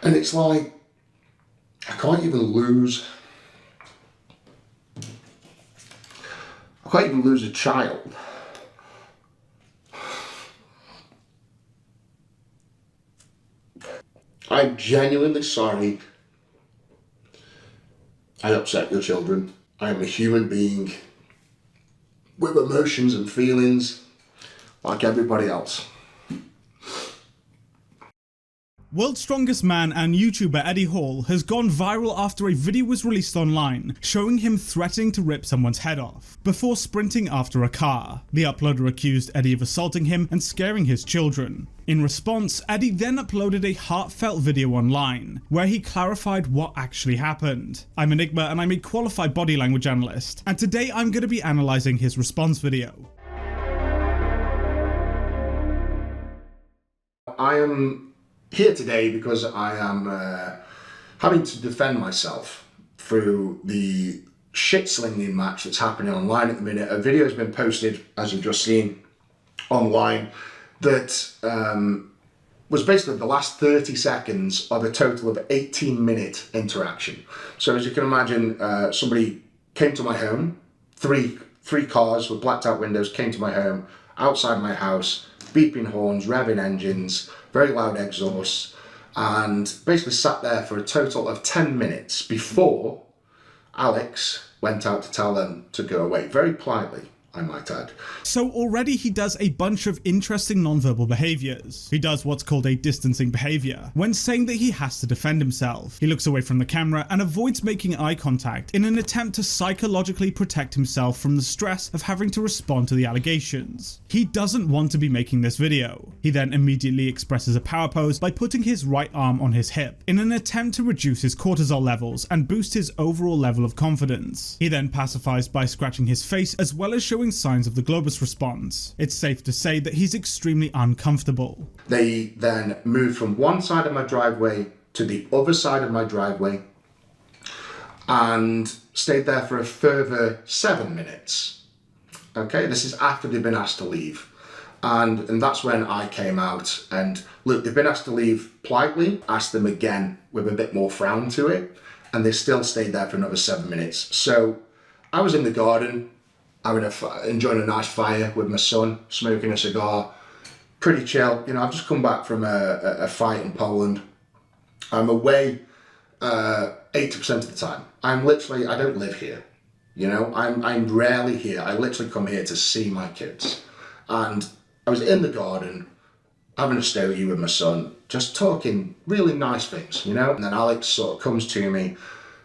And it's like, I can't even lose a child. I'm genuinely sorry I upset your children. I am a human being with emotions and feelings like everybody else. World's Strongest Man and YouTuber Eddie Hall has gone viral after a video was released online showing him threatening to rip someone's head off before sprinting after a car. The uploader accused Eddie of assaulting him and scaring his children. In response, Eddie then uploaded a heartfelt video online where he clarified what actually happened. I'm Enigma and I'm a qualified body language analyst, and today I'm going to be analysing his response video. I am here today because I am having to defend myself through the shit-slinging match that's happening online at the minute. A video has been posted, as you've just seen, online that was basically the last 30 seconds of a total of 18-minute interaction. So as you can imagine, somebody came to my home, three cars with blacked out windows came to my home, outside my house, beeping horns, revving engines, very loud exhausts, and basically sat there for a total of 10 minutes before Alex went out to tell them to go away, very politely, I might add. So already he does a bunch of interesting non-verbal behaviours. He does what's called a distancing behaviour when saying that he has to defend himself. He looks away from the camera and avoids making eye contact in an attempt to psychologically protect himself from the stress of having to respond to the allegations. He doesn't want to be making this video. He then immediately expresses a power pose by putting his right arm on his hip in an attempt to reduce his cortisol levels and boost his overall level of confidence. He then pacifies by scratching his face as well as showing signs of the globus response. It's safe to say that he's extremely uncomfortable. They then moved from one side of my driveway to the other side of my driveway and stayed there for a further 7 minutes. Okay, this is after they've been asked to leave. And that's when I came out and look, they've been asked to leave politely, asked them again with a bit more frown to it, and they still stayed there for another 7 minutes. So I was in the garden, enjoying a nice fire with my son, smoking a cigar, pretty chill. You know, I've just come back from a fight in Poland. I'm away 80% of the time. I'm literally, I don't live here. You know, I'm rarely here. I literally come here to see my kids. And I was in the garden, having a stogie with my son, just talking really nice things, you know? And then Alex sort of comes to me,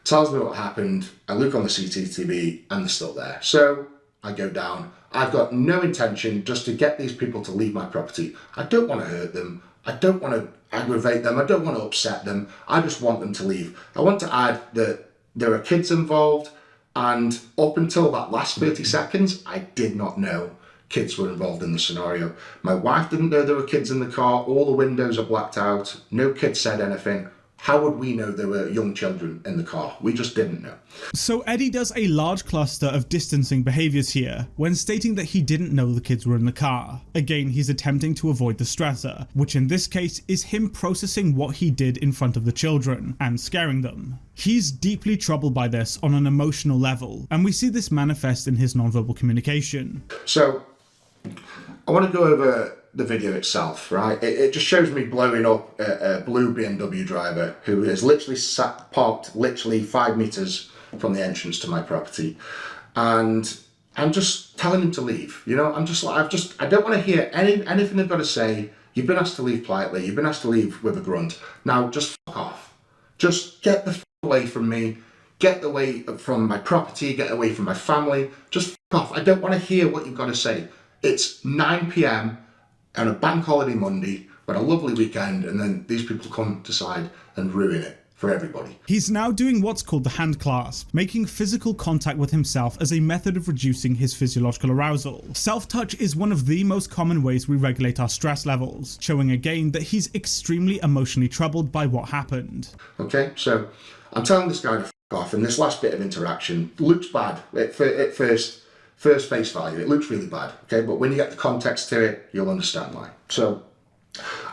tells me what happened. I look on the CCTV and they're still there. So I go down. I've got no intention just to get these people to leave my property. I don't want to hurt them. I don't want to aggravate them. I don't want to upset them. I just want them to leave. I want to add that there are kids involved, and up until that last 30 seconds, I did not know kids were involved in the scenario. My wife didn't know there were kids in the car. All the windows are blacked out. No kids said anything. How would we know there were young children in the car? We just didn't know. So Eddie does a large cluster of distancing behaviours here when stating that he didn't know the kids were in the car. Again, he's attempting to avoid the stressor, which in this case is him processing what he did in front of the children and scaring them. He's deeply troubled by this on an emotional level, and we see this manifest in his nonverbal communication. So I want to go over the video itself, right? It just shows me blowing up a blue BMW driver who is literally parked literally 5 meters from the entrance to my property, and I'm just telling him to leave. You know, I'm just like, I don't want to hear anything they've got to say. You've been asked to leave politely. You've been asked to leave with a grunt. Now just fuck off. Just get the f away from me. Get away from my property. Get away from my family. Just fuck off. I don't want to hear what you've got to say. It's 9 p.m. on a bank holiday Monday, but a lovely weekend, and then these people come decide and ruin it for everybody. He's now doing what's called the hand clasp, making physical contact with himself as a method of reducing his physiological arousal. Self-touch is one of the most common ways we regulate our stress levels, showing again that he's extremely emotionally troubled by what happened. Okay, so I'm telling this guy to f off, and this last bit of interaction looks bad at first face value. It looks really bad, okay? But when you get the context to it, you'll understand why. So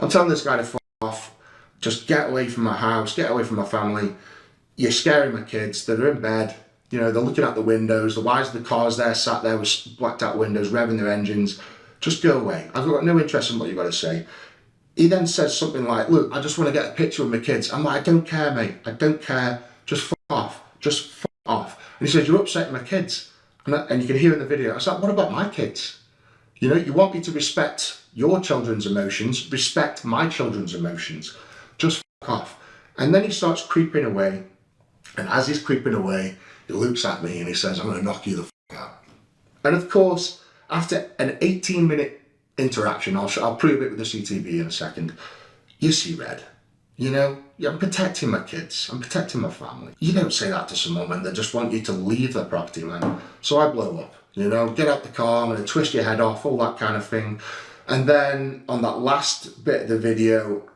I'm telling this guy to f off. just get away from my house, get away from my family. You're scaring my kids. They're in bed. You know, they're looking out the windows. Why is the cars there, sat there with blacked out windows, revving their engines? Just go away. I've got no interest in what you've got to say. He then says something like, look, I just want to get a picture with my kids. I'm like, I don't care, mate. I don't care. Just fuck off. Just fuck off. And he says, you're upsetting my kids. And you can hear in the video, I was like, what about my kids? You know, you want me to respect your children's emotions, respect my children's emotions. Just fuck off. And then he starts creeping away. And as he's creeping away, he looks at me and he says, I'm going to knock you the fuck out. And of course, after an 18-minute interaction, I'll prove it with the CTV in a second, you see red. You know, I'm protecting my kids. I'm protecting my family. You don't say that to someone when they just want you to leave the property, man. So I blow up, you know, get out the car, I'm going to twist your head off, all that kind of thing. And then on that last bit of the video,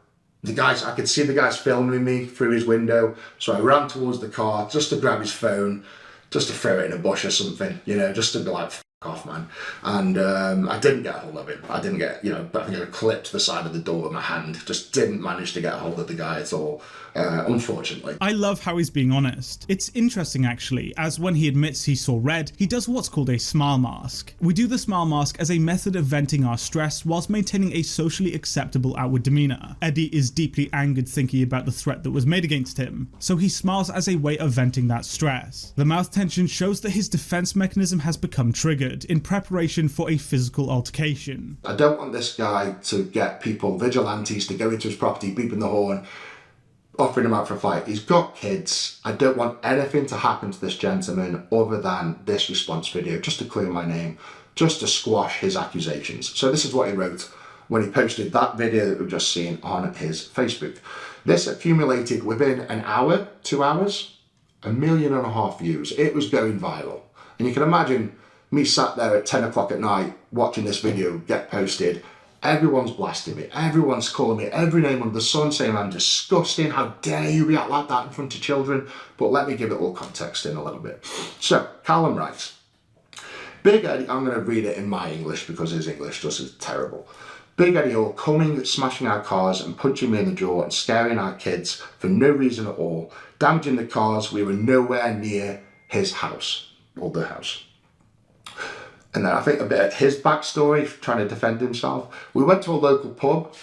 I could see the guys filming me through his window. So I ran towards the car just to grab his phone, just to throw it in a bush or something, you know, just to be like, off, man. And I didn't get a hold of him. I didn't get, you know, I think I clipped the side of the door with my hand. Just didn't manage to get a hold of the guy at all, unfortunately. I love how he's being honest. It's interesting actually, as when he admits he saw red, he does what's called a smile mask. We do the smile mask as a method of venting our stress whilst maintaining a socially acceptable outward demeanour. Eddie is deeply angered thinking about the threat that was made against him, so he smiles as a way of venting that stress. The mouth tension shows that his defense mechanism has become triggered in preparation for a physical altercation. I don't want this guy to get people, vigilantes, to go into his property, beeping the horn, offering him out for a fight. He's got kids. I don't want anything to happen to this gentleman other than this response video, just to clear my name, just to squash his accusations. So this is what he wrote when he posted that video that we've just seen on his Facebook. This accumulated within an hour, 2 hours, 1.5 million views. It was going viral. And you can imagine me sat there at 10 o'clock at night watching this video get posted. Everyone's blasting me. Everyone's calling me every name under the sun, saying I'm disgusting. How dare you react like that in front of children? But let me give it all context in a little bit. So, Callum writes, Big Eddie, I'm going to read it in my English because his English just is terrible. Big Eddie all coming, smashing our cars and punching me in the jaw and scaring our kids for no reason at all. Damaging the cars. We were nowhere near his house, or the house. And then I think a bit of his backstory, trying to defend himself. We went to a local pub.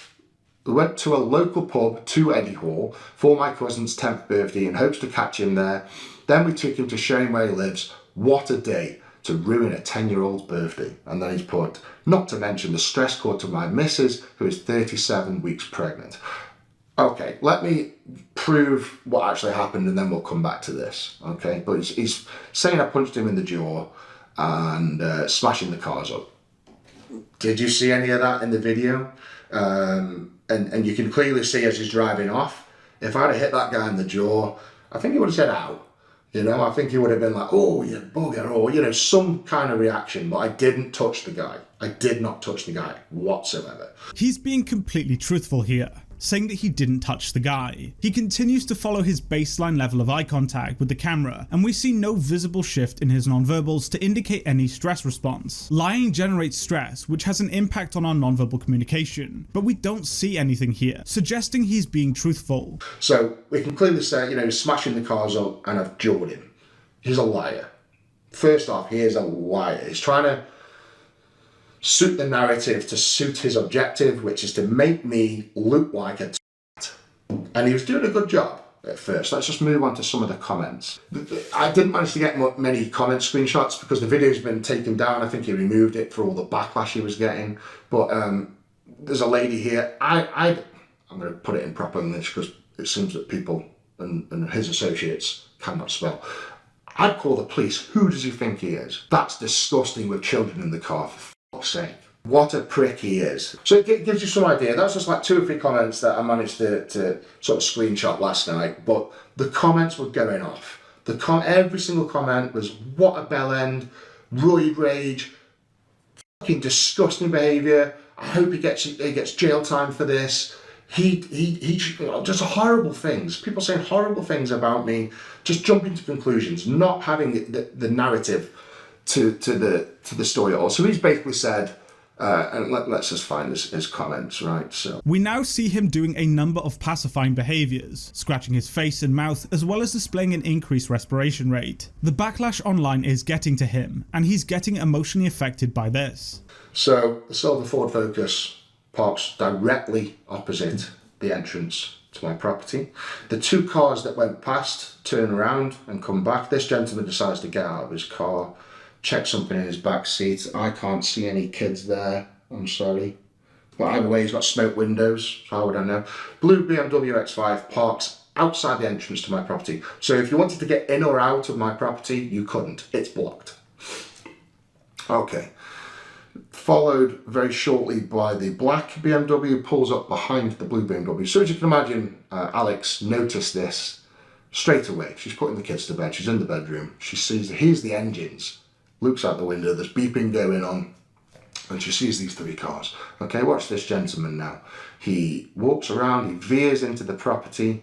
To Eddie Hall for my cousin's 10th birthday in hopes to catch him there. Then we took him to show him where he lives. What a day to ruin a 10-year-old's birthday. And then he's put, not to mention the stress caused to my missus, who is 37 weeks pregnant. Okay, let me prove what actually happened and then we'll come back to this. Okay, but he's saying I punched him in the jaw and smashing the cars up. Did you see any of that in the video? And you can clearly see as he's driving off, if I'd have hit that guy in the jaw, I think he would have said ow. You know, I think he would have been like, oh, you bugger, or, you know, some kind of reaction, but I didn't touch the guy. I did not touch the guy whatsoever. He's being completely truthful here, saying that he didn't touch the guy. He continues to follow his baseline level of eye contact with the camera, and we see no visible shift in his nonverbals to indicate any stress response. Lying generates stress, which has an impact on our nonverbal communication, but we don't see anything here, suggesting he's being truthful. So we can clearly say, you know, he's smashing the cars up and I've jawed him. He's a liar. First off, he is a liar. He's trying to suit the narrative to suit his objective, which is to make me look like a twat. And he was doing a good job at first. Let's just move on to some of the comments. I didn't manage to get many comment screenshots because the video's been taken down. I think he removed it for all the backlash he was getting. But there's a lady here. I'm going to put it in proper English because it seems that people and his associates cannot spell. I'd call the police. Who does he think he is? That's disgusting with children in the car, for fuck's sake. What a prick he is. So it gives you some idea. That's just like 2 or 3 comments that I managed to sort of screenshot last night, but the comments were going off. Every single comment was, what a bell end, roid rage, fucking disgusting behaviour. I hope he gets jail time for this. He just horrible things. People saying horrible things about me, just jumping to conclusions, not having the narrative to the story at all. So he's basically said, And let's just find his comments, right? So we now see him doing a number of pacifying behaviors, scratching his face and mouth, as well as displaying an increased respiration rate. The backlash online is getting to him, and he's getting emotionally affected by this. So the silver Ford Focus parks directly opposite the entrance to my property. The two cars that went past turn around and come back. This gentleman decides to get out of his car, check something in his back seat. I can't see any kids there, I'm sorry. But either way, he's got smoke windows, so how would I know? Blue BMW X5 parks outside the entrance to my property. So if you wanted to get in or out of my property, you couldn't. It's blocked. Okay. Followed very shortly by the black BMW, pulls up behind the blue BMW. So as you can imagine, Alex noticed this straight away. She's putting the kids to bed. She's in the bedroom. She hears the engines. Looks out the window, there's beeping going on, and she sees these three cars. Okay, watch this gentleman now. He walks around, he veers into the property.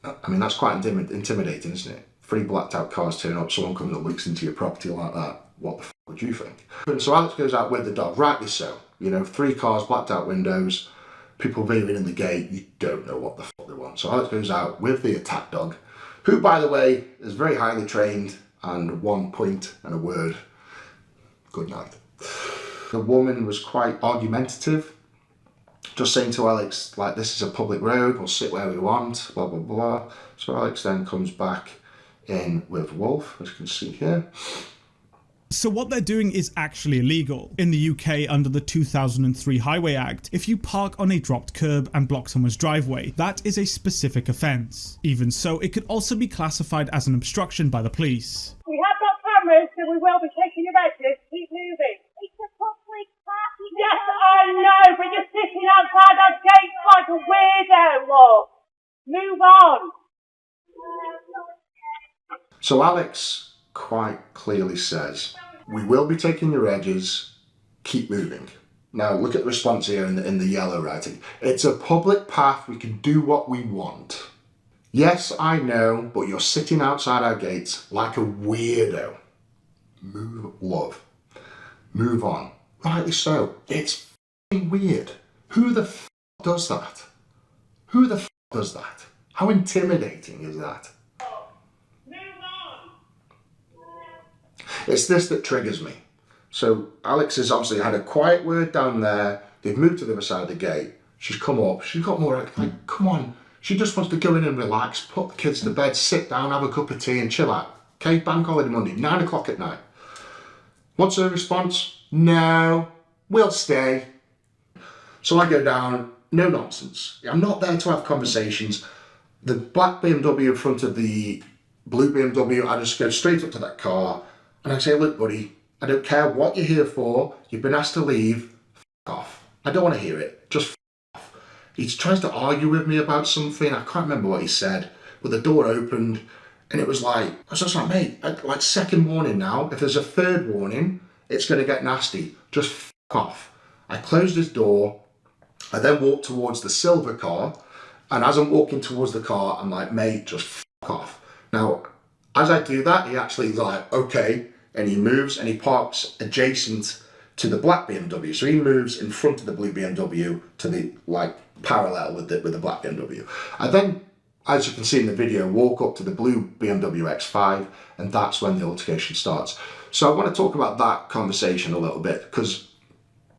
I mean, that's quite intimidating, isn't it? Three blacked out cars turn up, someone comes and looks into your property like that. What the f would you think? And so Alex goes out with the dog, rightly so. You know, three cars, blacked out windows, people veering in the gate, you don't know what the f they want. So Alex goes out with the attack dog, who, by the way, is very highly trained, and 1 point and a word, good night. The woman was quite argumentative, just saying to Alex, like, this is a public road, we'll sit where we want, blah, blah, blah. So Alex then comes back in with Wolf, as you can see here. So what they're doing is actually illegal. In the UK, under the 2003 Highway Act, if you park on a dropped curb and block someone's driveway, that is a specific offence. Even so, it could also be classified as an obstruction by the police. We have got cameras, so we will be checking your edges. Keep moving. It's a public parking. Yes, I know, but you're sitting outside our gates like a weirdo, look. Move on. So Alex quite clearly says, we will be taking your edges, keep moving. Now look at the response here in the yellow writing. It's a public path, we can do what we want. Yes, I know, but you're sitting outside our gates like a weirdo. Move, love. Move on. Rightly so. It's f***ing weird. Who the f*** does that? Who the f*** does that? How intimidating is that? It's this that triggers me. So Alex has obviously had a quiet word down there. They've moved to the other side of the gate. She's come up. She's got more like, come on. She just wants to go in and relax, put the kids to bed, sit down, have a cup of tea and chill out. Okay, bank holiday Monday, 9 o'clock at night. What's her response? No, we'll stay. So I go down, no nonsense. I'm not there to have conversations. The black BMW in front of the blue BMW, I just go straight up to that car and I say, look, buddy, I don't care what you're here for. You've been asked to leave. F*** off. I don't want to hear it. Just f*** off. He tries to argue with me about something. I can't remember what he said, but the door opened and it was like, I was just like, mate, like second warning now. If there's a third warning, it's going to get nasty. Just f*** off. I closed his door. I then walked towards the silver car. And as I'm walking towards the car, I'm like, mate, just f*** off. Now, as I do that, he actually is like, okay. And he moves and he parks adjacent to the black BMW. So he moves in front of the blue BMW to the, like, parallel with the black BMW. I then, as you can see in the video, walk up to the blue BMW X5, and that's when the altercation starts. So I want to talk about that conversation a little bit, because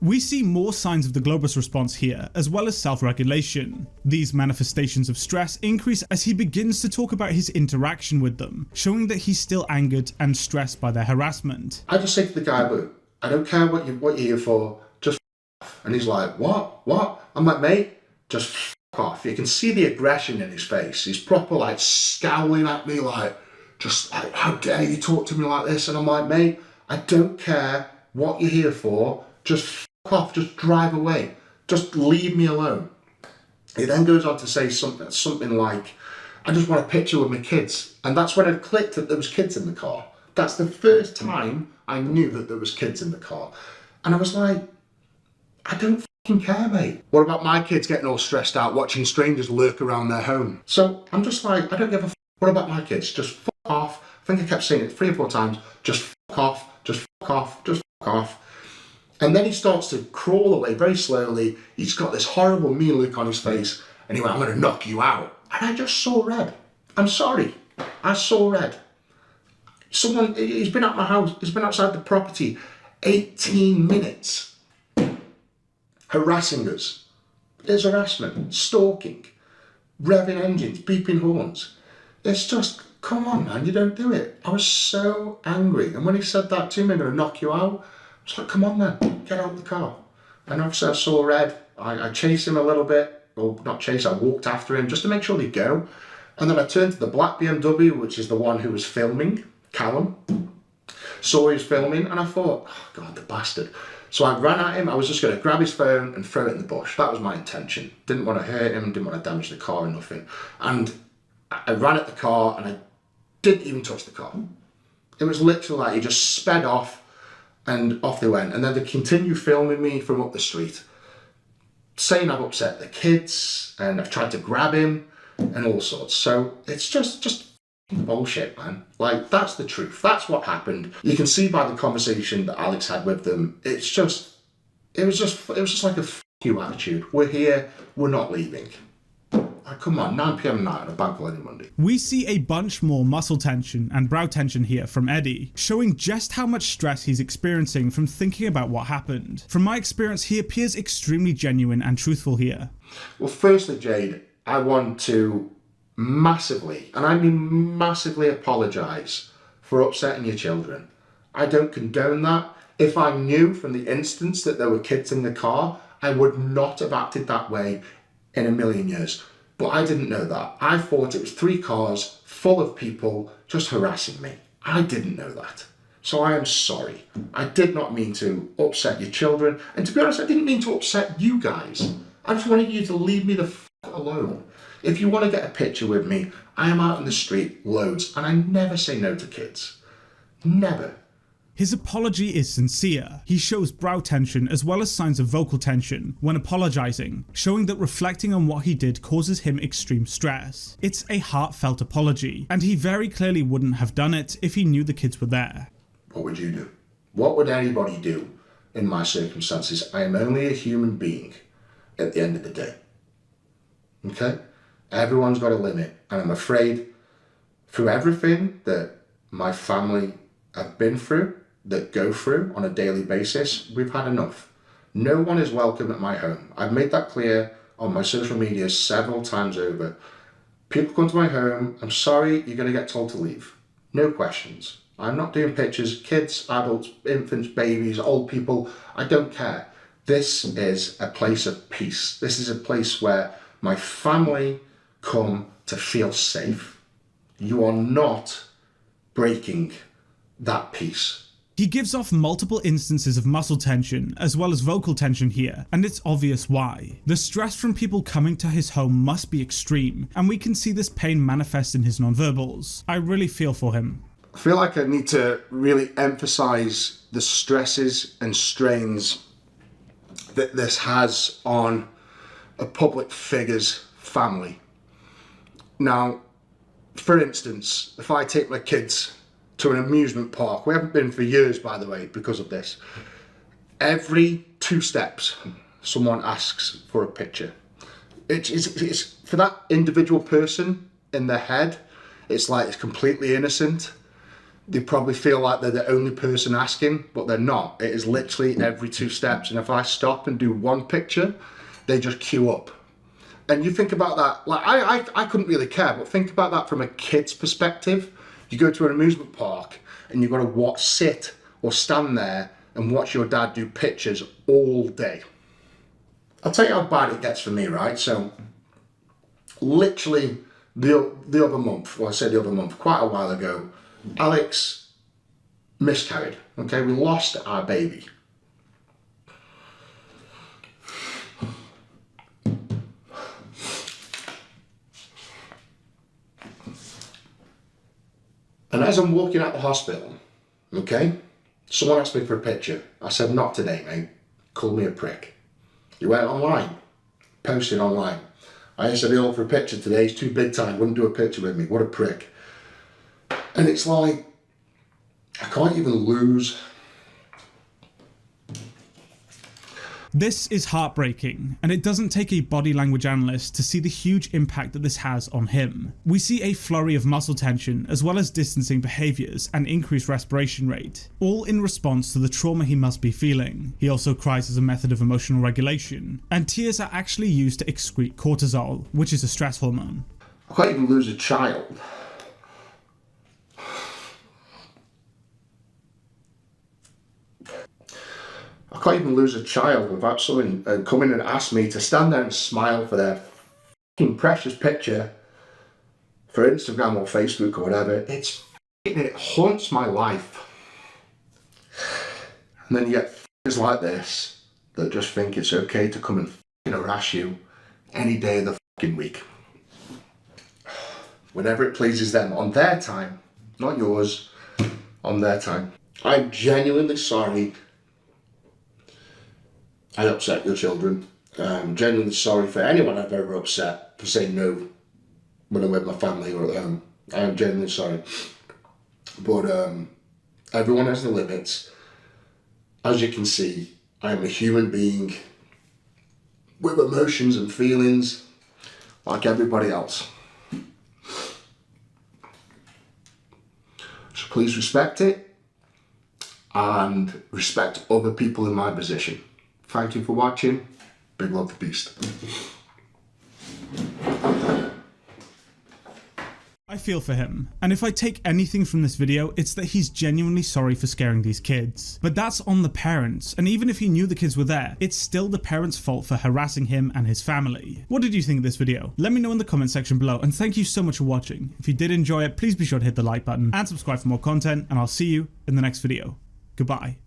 we see more signs of the Globus response here, as well as self-regulation. These manifestations of stress increase as he begins to talk about his interaction with them, showing that he's still angered and stressed by their harassment. I just say to the guy, look, I don't care what you're here for, just f*** off. And he's like, what? I'm like, mate, just f*** off. You can see the aggression in his face. He's proper like scowling at me like, just like, how dare you talk to me like this? And I'm like, mate, I don't care what you're here for, just f*** off, just drive away, just leave me alone. He then goes on to say something like, I just want a picture with my kids. And that's when I clicked that there was kids in the car. That's the first time I knew that there was kids in the car. And I was like, I don't fucking care, mate. What about my kids getting all stressed out watching strangers lurk around their home? So I'm just like, I don't give a f***. What about my kids? Just f*** off. I think I kept saying it 3 or 4 times. Just f*** off, just f*** off, just f*** off. And then he starts to crawl away very slowly. He's got this horrible mean look on his face. And he went, I'm going to knock you out. And I just saw red. I'm sorry. I saw red. He's been at my house, he's been outside the property 18 minutes. Harassing us. There's harassment, stalking, revving engines, beeping horns. It's just, come on man, you don't do it. I was so angry. And when he said that to me, I'm going to knock you out, I was like, come on then, get out of the car. And obviously I saw red. I chased him a little bit, or not chase, I walked after him just to make sure he'd go. And then I turned to the black BMW, which is the one who was filming, Callum. Saw he was filming and I thought, oh God, the bastard. So I ran at him. I was just going to grab his phone and throw it in the bush. That was my intention. Didn't want to hurt him, didn't want to damage the car or nothing. And I ran at the car and I didn't even touch the car. It was literally like he just sped off and off they went. And then they continued filming me from up the street, saying I've upset the kids and I've tried to grab him and all sorts. So it's just bullshit, man. Like, that's the truth. That's what happened. You can see by the conversation that Alex had with them. It was just like a f you attitude. We're here. We're not leaving. Like, come on, 9 p.m. night on a bank holiday Monday. We see a bunch more muscle tension and brow tension here from Eddie, showing just how much stress he's experiencing from thinking about what happened. From my experience, he appears extremely genuine and truthful here. Well, firstly, Jade, I want to massively, and I mean massively, apologise for upsetting your children. I don't condone that. If I knew from the instance that there were kids in the car, I would not have acted that way in a million years. But I didn't know that. I thought it was 3 cars full of people just harassing me. I didn't know that. So I am sorry. I did not mean to upset your children. And to be honest, I didn't mean to upset you guys. I just wanted you to leave me the f alone. If you want to get a picture with me, I am out in the street loads, and I never say no to kids. Never. His apology is sincere. He shows brow tension as well as signs of vocal tension when apologizing, showing that reflecting on what he did causes him extreme stress. It's a heartfelt apology, and he very clearly wouldn't have done it if he knew the kids were there. What would you do? What would anybody do in my circumstances? I am only a human being at the end of the day. Okay? Everyone's got a limit, and I'm afraid through everything that my family have been through, that go through on a daily basis, we've had enough. No one is welcome at my home. I've made that clear on my social media several times over. People come to my home, I'm sorry, you're going to get told to leave. No questions. I'm not doing pictures, kids, adults, infants, babies, old people, I don't care. This is a place of peace. This is a place where my family come to feel safe. You are not breaking that peace. He gives off multiple instances of muscle tension as well as vocal tension here, and it's obvious why. The stress from people coming to his home must be extreme, and we can see this pain manifest in his nonverbals. I really feel for him. I feel like I need to really emphasize the stresses and strains that this has on a public figure's family. Now, for instance, if I take my kids to an amusement park, we haven't been for years, by the way, because of this, every 2 steps, someone asks for a picture. It's for that individual person in their head, it's like it's completely innocent. They probably feel like they're the only person asking, but they're not. It is literally every 2 steps. And if I stop and do 1 picture, they just queue up. And you think about that, like I couldn't really care, but think about that from a kid's perspective. You go to an amusement park and you've got to sit or stand there and watch your dad do pictures all day. I'll tell you how bad it gets for me, right? So literally the other month, well I say the other month, quite a while ago, Alex miscarried, okay? We lost our baby. And as I'm walking out the hospital, okay, someone asked me for a picture. I said, not today, mate. Call me a prick. He went online, posted online. I said, he'll for a picture today. He's too big time, wouldn't do a picture with me. What a prick. And it's like, I can't even lose This is heartbreaking, and it doesn't take a body language analyst to see the huge impact that this has on him. We see a flurry of muscle tension, as well as distancing behaviors and increased respiration rate, all in response to the trauma he must be feeling. He also cries as a method of emotional regulation, and tears are actually used to excrete cortisol, which is a stress hormone. I can't even lose a child. I can't even lose a child without someone come in and ask me to stand there and smile for their fucking precious picture for Instagram or Facebook or whatever. It haunts my life. And then you get f***ers like this that just think it's okay to come and f***ing harass you any day of the fucking week. Whenever it pleases them, on their time, not yours, on their time. I'm genuinely sorry I upset your children. I'm genuinely sorry for anyone I've ever upset for saying no when I'm with my family or at home. I am genuinely sorry. But everyone has their limits. As you can see, I am a human being with emotions and feelings like everybody else. So please respect it and respect other people in my position. Thank you for watching. Big love to Beast. I feel for him, and if I take anything from this video, it's that he's genuinely sorry for scaring these kids. But that's on the parents, and even if he knew the kids were there, it's still the parents' fault for harassing him and his family. What did you think of this video? Let me know in the comment section below, and thank you so much for watching. If you did enjoy it, please be sure to hit the like button and subscribe for more content, and I'll see you in the next video. Goodbye.